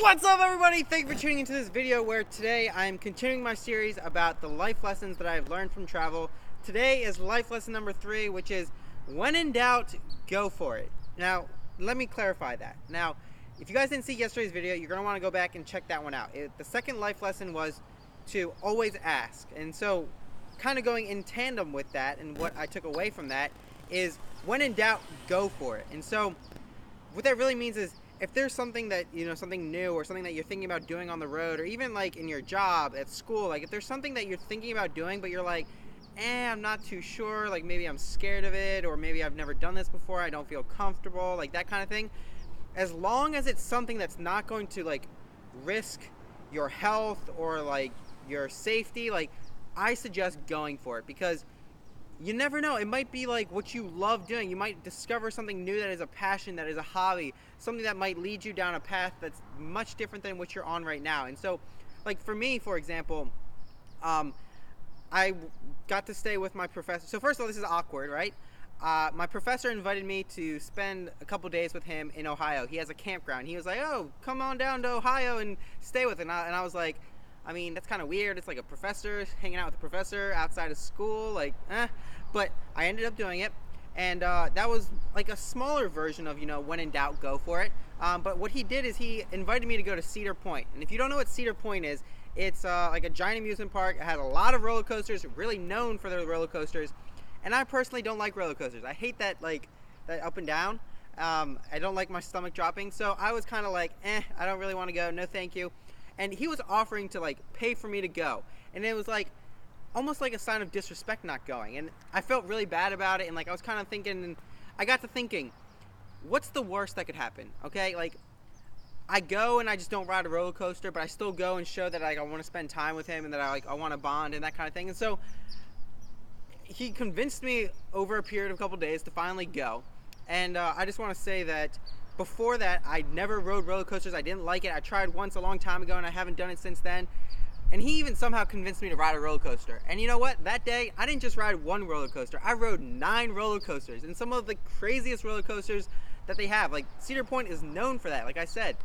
What's up, everybody? Thank you for tuning into this video where today I'm continuing my series about the life lessons that I've learned from travel. Today is life lesson number 3, which is when in doubt, go for it. Now, let me clarify that. Now, if you guys didn't see yesterday's video, you're going to want to go back and check that one out. The second life lesson was to always ask. And so, kind of going in tandem with that, and what I took away from that is when in doubt, go for it. And so, what that really means is if there's something that, something new or something that you're thinking about doing on the road, or even like in your job, at school, like if there's something that you're thinking about doing, but you're like, I'm not too sure, like maybe I'm scared of it, or maybe I've never done this before, I don't feel comfortable, like that kind of thing. As long as it's something that's not going to like risk your health or like your safety, like I suggest going for it, because you never know. It might be like what you love doing. You might discover something new that is a passion, that is a hobby, something that might lead you down a path that's much different than what you're on right now. And so, like for me, for example, I got to stay with my professor. So first of all, this is awkward, right? My professor invited me to spend a couple days with him in Ohio. He has a campground. He was like, oh, come on down to Ohio and stay with him. And I was like, I mean, that's kind of weird. It's like a professor, hanging out with a professor outside of school, like, But I ended up doing it, and that was like a smaller version of, when in doubt, go for it. But what he did is he invited me to go to Cedar Point. And if you don't know what Cedar Point is, it's like a giant amusement park. It has a lot of roller coasters, really known for their roller coasters. And I personally don't like roller coasters. I hate that, like, that up and down. I don't like my stomach dropping. So I was kind of like, I don't really want to go. No, thank you. And he was offering to like pay for me to go, and it was like almost like a sign of disrespect not going, and I felt really bad about it. And like I was kind of thinking, and I got to thinking, what's the worst that could happen? Okay, like I go and I just don't ride a roller coaster, but I still go and show that like I want to spend time with him and that I want to bond and that kind of thing. And so he convinced me over a period of a couple days to finally go. And I just want to say that before that, I never rode roller coasters. I didn't like it. I tried once a long time ago, and I haven't done it since then. And he even somehow convinced me to ride a roller coaster. And you know what? That day, I didn't just ride one roller coaster. I rode 9 roller coasters, and some of the craziest roller coasters that they have. Like, Cedar Point is known for that, like I said.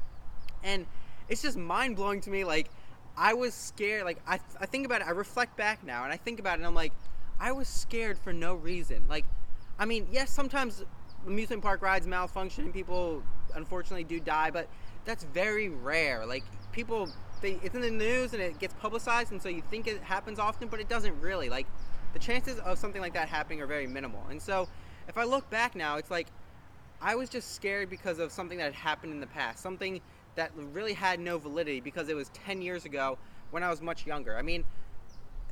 And it's just mind-blowing to me. Like, I was scared. Like, I think about it. I reflect back now, and I think about it, and I'm like, I was scared for no reason. Like, I mean, yes, sometimes amusement park rides malfunction and people unfortunately do die, but that's very rare. Like people, it's in the news and it gets publicized, and so you think it happens often, but it doesn't really. Like the chances of something like that happening are very minimal. And so if I look back now, it's like I was just scared because of something that had happened in the past, something that really had no validity because it was 10 years ago when I was much younger. I mean,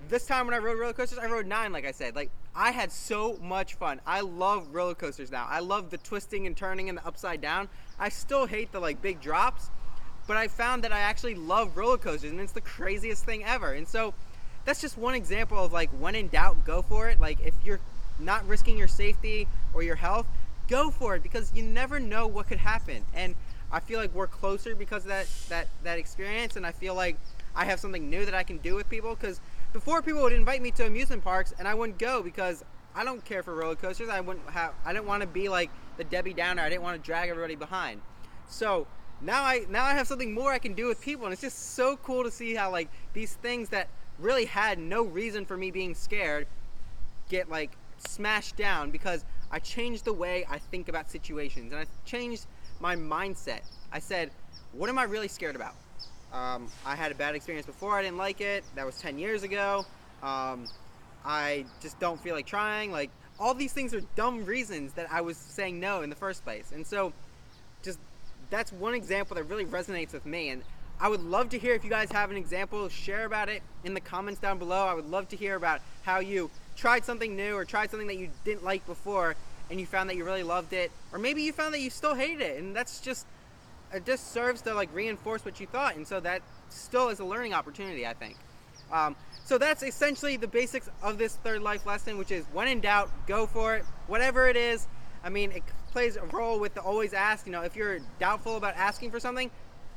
this time when I rode roller coasters, I rode 9, like I said. Like, I had so much fun. I love roller coasters now. I love the twisting and turning and the upside down. I still hate the, like, big drops, but I found that I actually love roller coasters, and it's the craziest thing ever. And so, that's just one example of, like, when in doubt, go for it. Like, if you're not risking your safety or your health, go for it, because you never know what could happen. And I feel like we're closer because of that experience, and I feel like I have something new that I can do with people, because before, people would invite me to amusement parks and I wouldn't go because I don't care for roller coasters. I didn't want to be like the Debbie Downer. I didn't want to drag everybody behind. So now I have something more I can do with people, and it's just so cool to see how like these things that really had no reason for me being scared get like smashed down because I changed the way I think about situations, and I changed my mindset. I said, what am I really scared about? I had a bad experience before. I didn't like it. That was 10 years ago. I just don't feel like trying. Like, all these things are dumb reasons that I was saying no in the first place. And so, just, that's one example that really resonates with me. And I would love to hear if you guys have an example. Share about it in the comments down below. I would love to hear about how you tried something new or tried something that you didn't like before and you found that you really loved it. Or maybe you found that you still hated it. And that's just, it just serves to like reinforce what you thought, and so that still is a learning opportunity, I think. So that's essentially the basics of this third life lesson, which is when in doubt, go for it. Whatever it is, I mean, it plays a role with the always ask. If you're doubtful about asking for something,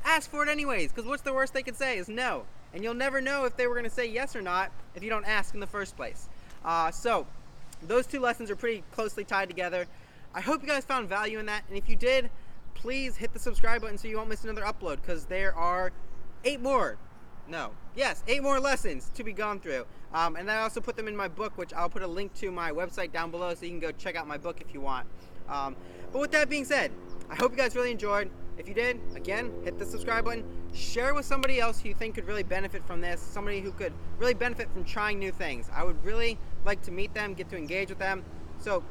ask for it anyways, because what's the worst they could say is no. And you'll never know if they were going to say yes or not if you don't ask in the first place. So those 2 lessons are pretty closely tied together. I hope you guys found value in that, and if you did, please hit the subscribe button so you won't miss another upload, because there are 8 more lessons to be gone through. And I also put them in my book, which I'll put a link to my website down below so you can go check out my book if you want. But with that being said, I hope you guys really enjoyed. If you did, again, hit the subscribe button. Share with somebody else who you think could really benefit from this, somebody who could really benefit from trying new things. I would really like to meet them, get to engage with them. So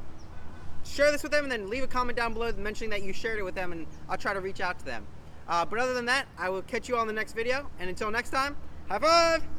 share this with them and then leave a comment down below mentioning that you shared it with them, and I'll try to reach out to them. But other than that, I will catch you all in the next video. And until next time, have fun!